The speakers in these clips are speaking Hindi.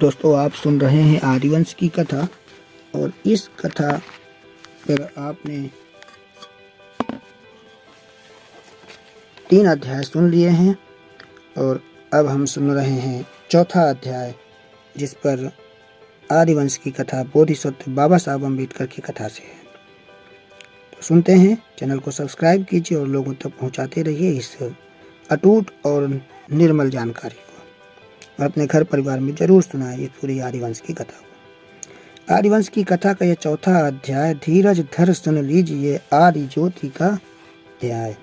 दोस्तों, आप सुन रहे हैं आदिवंश की कथा। और इस कथा पर आपने 3 अध्याय सुन लिए हैं और अब हम सुन रहे हैं चौथा अध्याय, जिस पर आदिवंश की कथा बोधिसत्व बाबा साहब अम्बेडकर की कथा से है। तो सुनते हैं। चैनल को सब्सक्राइब कीजिए और लोगों तक पहुंचाते रहिए इस अटूट और निर्मल जानकारी को, और अपने घर परिवार में जरूर सुनाइए पूरी आदिवंश की कथा को। आदिवंश की कथा का यह चौथा अध्याय, धीरज धर सुन लीजिए आदि ज्योति का अध्याय।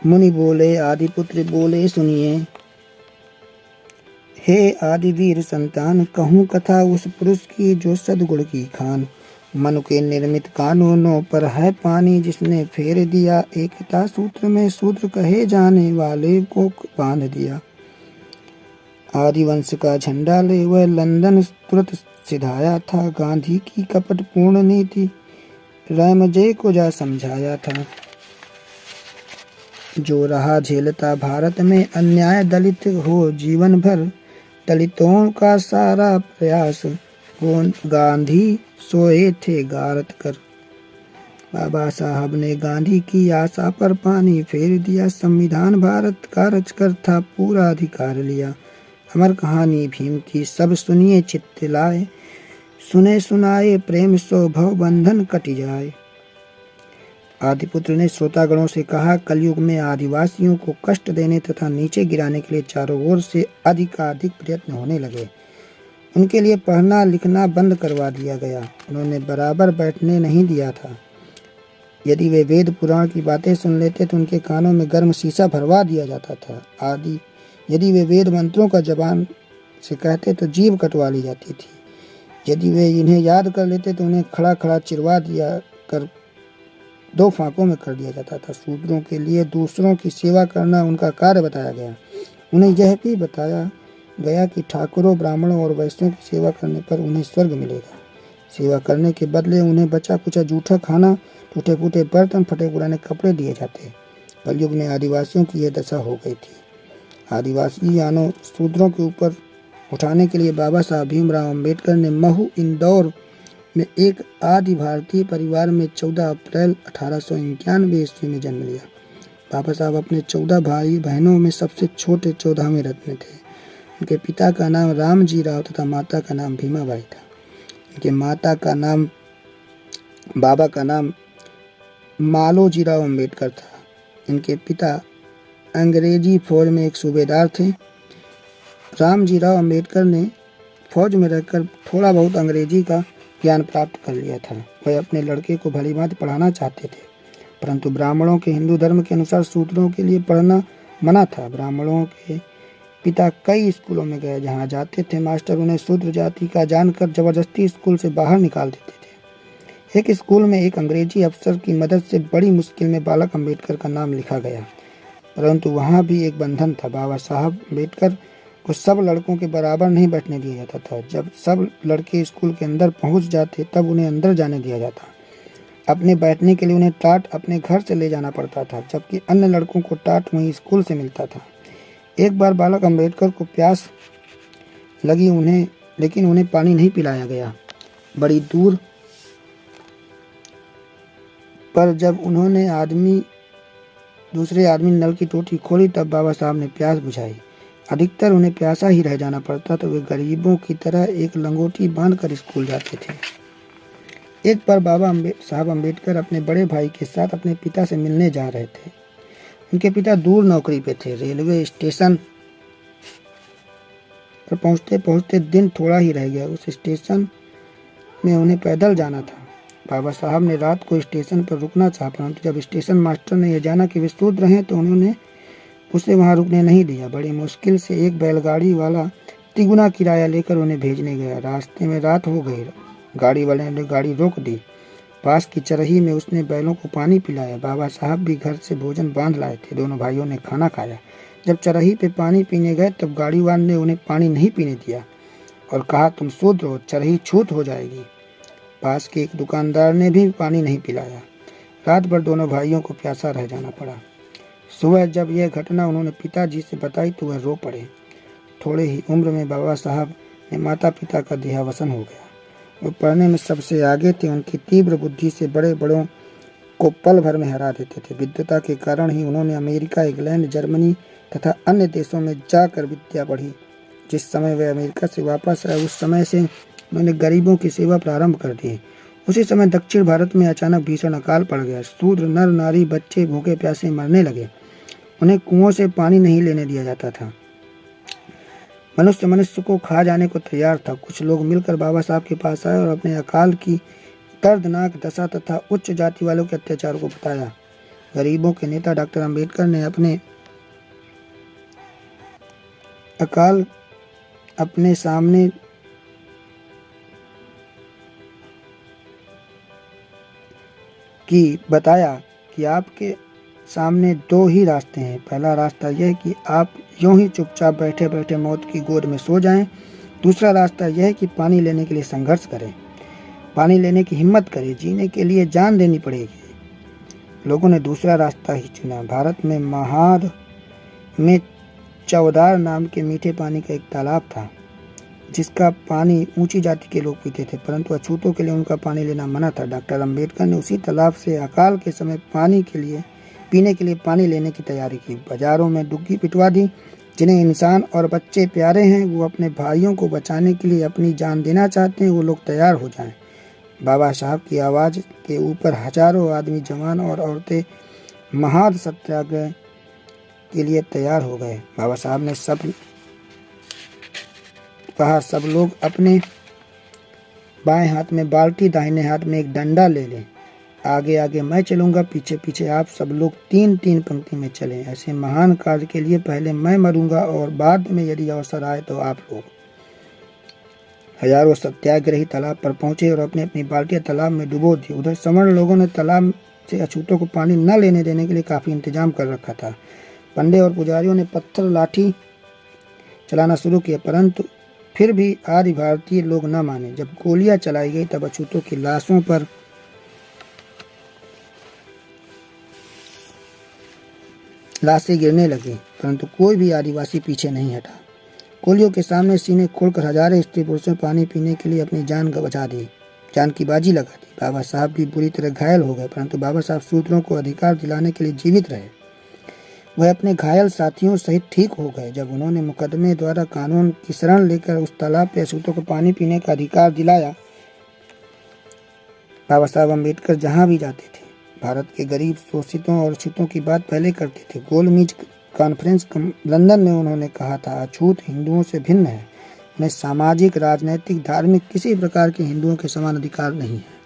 मुनि बोले, आदिपुत्र बोले, सुनिए। हे आदिवीर संतान, कहूँ कथा उस पुरुष की जो सद्गुण की खान। मन के निर्मित कानूनों पर है पानी, जिसने फेर दिया एकता सूत्र में सूत्र कहे जाने वाले को बांध दिया। आदिवंश का झंडा ले वह लंदन तुरंत सिधाया था, गांधी की कपट पूर्ण नीति रामजय को जा समझाया था। जो रहा झेलता भारत में अन्याय, दलित हो जीवन भर दलितों का सारा प्रयास, वो गांधी सोए थे गारत कर। बाबा साहब ने गांधी की आशा पर पानी फेर दिया, संविधान भारत का रचकर था पूरा अधिकार लिया। अमर कहानी भीम की सब सुनिए चित्त लाए, सुने सुनाए प्रेम सो भव बंधन कट जाए। आदिपुत्र ने श्रोतागणों से कहा, कलयुग में आदिवासियों को कष्ट देने तथा नीचे गिराने के लिए चारों ओर से अधिकाधिक प्रयत्न होने लगे। उनके लिए पढ़ना लिखना बंद करवा दिया गया। उन्होंने बराबर बैठने नहीं दिया था। यदि वे वेद पुराण की बातें सुन लेते तो उनके कानों में गर्म शीशा भरवा दिया जाता था। यदि वे वेद मंत्रों का जबान से कहते तो जीभ कटवा ली जाती थी। यदि वे इन्हें याद कर लेते तो उन्हें खड़ा खड़ा चिरवा दिया कर 2 फांकों में कर दिया जाता था। शूद्रों के लिए दूसरों की सेवा करना उनका कार्य बताया गया। उन्हें यह भी बताया गया कि ठाकुरों, ब्राह्मणों और वैश्यों की सेवा करने पर उन्हें स्वर्ग मिलेगा। सेवा करने के बदले उन्हें बचा कुचा जूठा खाना, टूटे फूटे बर्तन, फटे पुराने कपड़े दिए जाते। कलयुग में आदिवासियों की यह दशा हो गई थी। आदिवासी यानो शूद्रों के ऊपर उठाने के लिए बाबा साहब भीमराव अम्बेडकर ने महू, इंदौर में एक आदि भारतीय परिवार में 14 अप्रैल 1891 ईस्वी में जन्म लिया। बाबा साहब अपने 14 भाई बहनों में सबसे छोटे 14वें रत्न थे। उनके पिता का नाम रामजी राव तथा माता का नाम भीमाबाई था। उनके माता का नाम, बाबा का नाम मालोजी राव अम्बेडकर था। इनके पिता अंग्रेजी फौज में एक सूबेदार थे। रामजी राव अम्बेडकर ने फौज में रहकर थोड़ा बहुत अंग्रेजी का ज्ञान प्राप्त कर लिया था। वह अपने लड़के को भली भांति पढ़ाना चाहते थे, परंतु ब्राह्मणों के हिंदू धर्म के अनुसार शूद्रों के लिए पढ़ना मना था। ब्राह्मणों के पिता कई स्कूलों में गए। जहाँ जाते थे मास्टर उन्हें शूद्र जाति का जानकर जबरदस्ती स्कूल से बाहर निकाल देते थे। एक स्कूल में एक अंग्रेजी अफसर की मदद से बड़ी मुश्किल में बालक अम्बेडकर का नाम लिखा गया, परंतु वहाँ भी एक बंधन था। बाबा साहब अम्बेडकर को सब लड़कों के बराबर नहीं बैठने दिया जाता था। जब सब लड़के स्कूल के अंदर पहुँच जाते तब उन्हें अंदर जाने दिया जाता। अपने बैठने के लिए उन्हें टाट अपने घर से ले जाना पड़ता था, जबकि अन्य लड़कों को टाट वहीं स्कूल से मिलता था। एक बार बालक अम्बेडकर को प्यास लगी लेकिन उन्हें पानी नहीं पिलाया गया। बड़ी दूर पर जब उन्होंने दूसरे आदमी ने नल की टोटी खोली तब बाबा साहब ने प्यास बुझाई। अधिकतर उन्हें प्यासा ही रह जाना पड़ता तो वे गरीबों की तरह एक लंगोटी बांधकर स्कूल जाते थे। एक बार बाबा साहब अम्बेडकर अपने बड़े भाई के साथ अपने पिता से मिलने जा रहे थे। उनके पिता दूर नौकरी पे थे। रेलवे स्टेशन पर पहुंचते पहुंचते दिन थोड़ा ही रह गया। उस स्टेशन में उन्हें पैदल जाना था। बाबा साहब ने रात को स्टेशन पर रुकना चाहा, परंतु जब स्टेशन मास्टर ने यह जाना कि वे शूद्र हैं तो उन्होंने उसे वहां रुकने नहीं दिया। बड़ी मुश्किल से एक बैलगाड़ी वाला तिगुना किराया लेकर उन्हें भेजने गया। रास्ते में रात हो गई। गाड़ी वाले ने गाड़ी रोक दी। पास की चरही में उसने बैलों को पानी पिलाया। बाबा साहब भी घर से भोजन बांध लाए थे। दोनों भाइयों ने खाना खाया। जब चरही पे पानी पीने गए तब गाड़ी वाले ने उन्हें पानी नहीं पीने दिया और कहा, तुम शूद्र हो, चरही छूत हो जाएगी। पास के एक दुकानदार ने भी पानी नहीं पिलाया। रात भर दोनों भाइयों को प्यासा रह जाना पड़ा। सुबह जब यह घटना उन्होंने पिताजी से बताई तो वह रो पड़े। थोड़े ही उम्र में बाबा साहब अपने माता पिता का देहावसान हो गया। वो पढ़ने में सबसे आगे थे। उनकी तीव्र बुद्धि से बड़े बड़ों को पल भर में हरा देते थे। विद्वता के कारण ही उन्होंने अमेरिका, इंग्लैंड, जर्मनी तथा अन्य देशों में जाकर विद्या पढ़ी। जिस समय वे अमेरिका से वापस आए उस समय से उन्होंने गरीबों की सेवा प्रारंभ कर दी। उसी समय दक्षिण भारत में अचानक भीषण अकाल पड़ गया। शूद्र, नर नारी, बच्चे भूखे प्यासे मरने लगे। उन्हें कुओं से पानी नहीं लेने दिया जाता था। मनुष्य मनुष्य को खा जाने को तैयार था। कुछ लोग मिलकर बाबा साहब के पास आए और अपने अकाल की दर्दनाक दशा तथा उच्च जाति वालों के अत्याचार को बताया। गरीबों के नेता डॉक्टर अंबेडकर ने अपने अकाल अपने सामने की बताया कि आपके सामने दो ही रास्ते हैं। पहला रास्ता यह कि आप यूं ही चुपचाप बैठे बैठे मौत की गोद में सो जाएं। दूसरा रास्ता यह है कि पानी लेने के लिए संघर्ष करें, पानी लेने की हिम्मत करें। जीने के लिए जान देनी पड़ेगी। लोगों ने दूसरा रास्ता ही चुना। भारत में महाद में चौदार नाम के मीठे पानी का एक तालाब था, जिसका पानी ऊंची जाति के लोग पीते थे, परंतु अछूतों के लिए उनका पानी लेना मना था। डॉक्टर अंबेडकर ने उसी तालाब से अकाल के समय पीने के लिए पानी लेने की तैयारी की। बाजारों में डुग्गी पिटवा दी। जिन्हें इंसान और बच्चे प्यारे हैं, वो अपने भाइयों को बचाने के लिए अपनी जान देना चाहते हैं, वो लोग तैयार हो जाएं। बाबा साहब की आवाज़ के ऊपर हजारों आदमी, जवान और औरतें महाद सत्याग्रह के लिए तैयार हो गए। बाबा साहब ने सब लोग अपने बाएं हाथ में बाल्टी, दाहिने हाथ में एक डंडा ले लें। आगे आगे मैं चलूंगा, पीछे पीछे आप सब लोग तीन तीन पंक्ति में चलें। ऐसे महान कार्य के लिए पहले मैं मरूंगा और बाद में यदि अवसर आए तो आप लोग। हजारों सत्याग्रही तालाब पर पहुंचे और अपनी अपनी बाल्टियां तालाब में डुबो दी। उधर सवर्ण लोगों ने तालाब से अछूतों को पानी न लेने देने के लिए काफी इंतजाम कर रखा था। पंडे और पुजारियों ने पत्थर लाठी चलाना शुरू किया, परंतु फिर भी आदि भारतीय लोग न माने। जब गोलियां चलाई गई तब अछूतों की लाशों पर लाशें गिरने लगी, परंतु कोई भी आदिवासी पीछे नहीं हटा। गोलियों के सामने सीने खोलकर हजारों स्त्री पुरुषों पानी पीने के लिए अपनी जान बचा दी, जान की बाजी लगा दी। बाबा साहब भी बुरी तरह घायल हो गए, परंतु बाबा साहब शूद्रों को अधिकार दिलाने के लिए जीवित रहे। वह अपने घायल साथियों सहित ठीक हो गए। जब उन्होंने मुकदमे द्वारा कानून की शरण लेकर उस तालाब पे अछूतों को पानी पीने का अधिकार दिलाया, बाबा साहब अम्बेडकर जहाँ भी जाते थे भारत के गरीब, शोषितों और अछूतों की बात पहले करते थे। गोलमेज कॉन्फ्रेंस लंदन में उन्होंने कहा था, अछूत हिंदुओं से भिन्न है। उन्हें सामाजिक, राजनैतिक, धार्मिक किसी प्रकार के हिंदुओं के समान अधिकार नहीं है।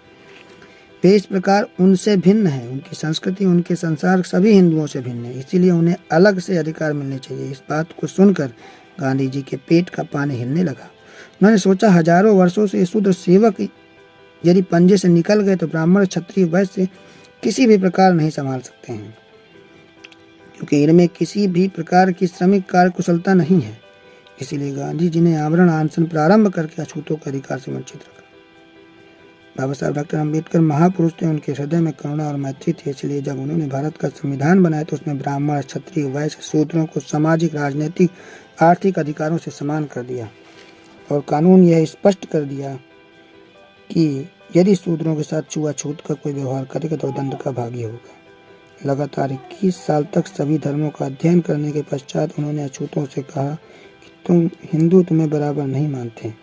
वे इस प्रकार उनसे भिन्न है। उनकी संस्कृति, उनके संसार सभी हिंदुओं से भिन्न है, इसीलिए उन्हें अलग से अधिकार मिलने चाहिए। इस बात को सुनकर गांधी जी के पेट का पानी हिलने लगा। उन्होंने सोचा, हजारों वर्षों से शूद्र सेवक यदि पंजे से निकल गए तो ब्राह्मण, क्षत्रिय, वैश्य किसी भी प्रकार नहीं संभाल सकते हैं, क्योंकि इनमें किसी भी प्रकार की श्रमिक कार्य कुशलता नहीं है। इसीलिए गांधी जी ने आवरण अनशन प्रारंभ करके अछूतों के अधिकार से वंचित रखा। बाबा साहब डॉक्टर अंबेडकर महापुरुष थे। उनके हृदय में करुणा और मैत्री थी। इसलिए जब उन्होंने भारत का संविधान बनाया तो उसमें ब्राह्मण, क्षत्रिय, वैश्य, शूद्रों को सामाजिक, राजनीतिक, आर्थिक अधिकारों से समान कर दिया और कानून यह स्पष्ट कर दिया कि यदि शूद्रों के साथ छुआछूत का कोई व्यवहार करेगा तो दंड का भागी होगा। लगातार 21 साल तक सभी धर्मों का अध्ययन करने के पश्चात उन्होंने अछूतों से कहा कि तुम हिंदू तुम्हें बराबर नहीं मानते,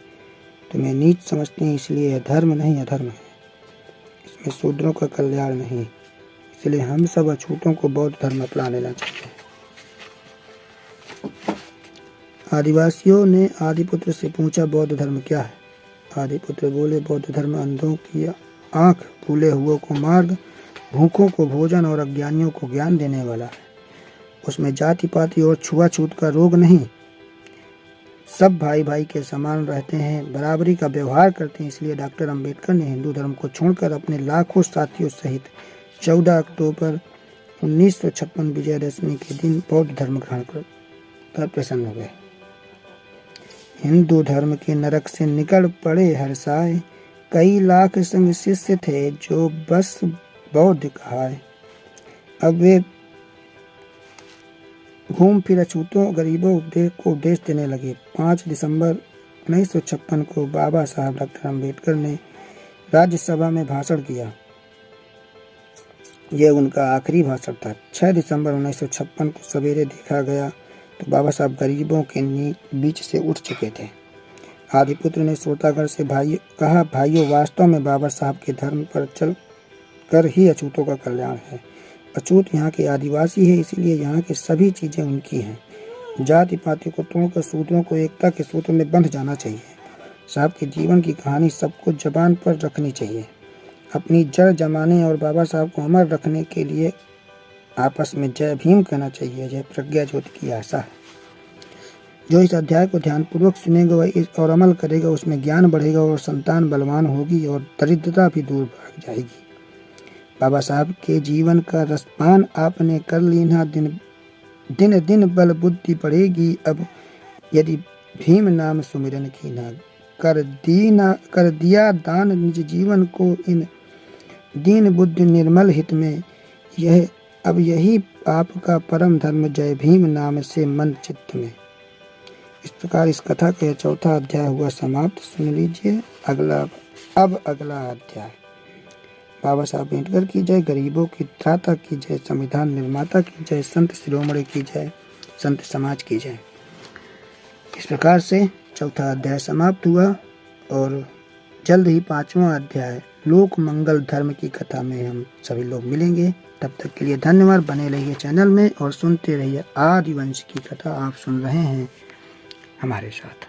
तुम्हें नीच समझते हैं, इसलिए यह धर्म नहीं अधर्म है, इसमें शूद्रों का कल्याण नहीं। इसलिए हम सब अछूतों को बौद्ध धर्म अपना लेना चाहिए। आदिवासियों ने आदिपुत्र से पूछा, बौद्ध धर्म क्या है? आदिपुत्र बोले, बौद्ध धर्म अंधों की आंख, भूले हुओं को मार्ग, भूखों को भोजन और अज्ञानियों को ज्ञान देने वाला है। उसमें जाति पाति और छुआछूत का रोग नहीं। सब भाई भाई के समान रहते हैं, बराबरी का व्यवहार करते हैं। इसलिए डॉक्टर अंबेडकर ने हिंदू धर्म को छोड़कर अपने लाखों साथियों सहित 14 अक्टूबर 1956 विजयदशमी के दिन बौद्ध धर्म ग्रहण कर प्रसन्न हो गए। हिंदू धर्म के नरक से निकल पड़े हर्षाए, कई लाख संग शिष्य थे जो बस बौद्ध कहाए। अब वे घूम फिर अछूतों, गरीबों को उपदेश देने लगे। 5 दिसंबर 1956 को बाबा साहब डॉक्टर अम्बेडकर ने राज्यसभा में भाषण किया। यह उनका आखिरी भाषण था। 6 दिसंबर 1956 को सवेरे देखा गया तो बाबा साहब गरीबों के बीच से उठ चुके थे। आदिपुत्र ने श्रोतागण से कहा, भाइयों, वास्तव में बाबा साहब के धर्म पर चल कर ही अछूतों का कल्याण है। अछूत यहाँ के आदिवासी है, इसीलिए यहाँ की सभी चीज़ें उनकी हैं। जाति पाति को तोड़कर शूद्रों को एकता के सूत्र में बंध जाना चाहिए। साहब के जीवन की कहानी सबको जबान पर रखनी चाहिए। अपनी जड़ जमाने और बाबा साहब को अमर रखने के लिए आपस में जय भीम कहना चाहिए। जय प्रज्ञा ज्योति की आशा है। जो इस अध्याय को ध्यानपूर्वक सुनेगा वह और अमल करेगा, उसमें ज्ञान बढ़ेगा और संतान बलवान होगी और दरिद्रता भी दूर भाग जाएगी। बाबा साहब के जीवन का रसपान आपने कर लीना, दिन दिन बल बुद्धि बढ़ेगी। अब यदि भीम नाम सुमिरन कीना, कर दिया दान निज जीवन को इन दीन बुद्धि निर्मल हित में। अब यही आपका परम धर्म, जय भीम नाम से मन चित्त में। इस प्रकार इस कथा का यह चौथा अध्याय हुआ समाप्त। सुन लीजिए अगला अध्याय। बाबा साहब अम्बेडकर की जय, गरीबों की त्राता की जय, संविधान निर्माता की जय, संत शिरोमणि की जय, संत समाज की जय। इस प्रकार से चौथा अध्याय समाप्त हुआ और जल्द ही 5वां अध्याय लोक मंगल धर्म की कथा में हम सभी लोग मिलेंगे। तब तक के लिए धन्यवाद। बने रहिए चैनल में और सुनते रहिए आदिवंश की कथा। आप सुन रहे हैं हमारे साथ।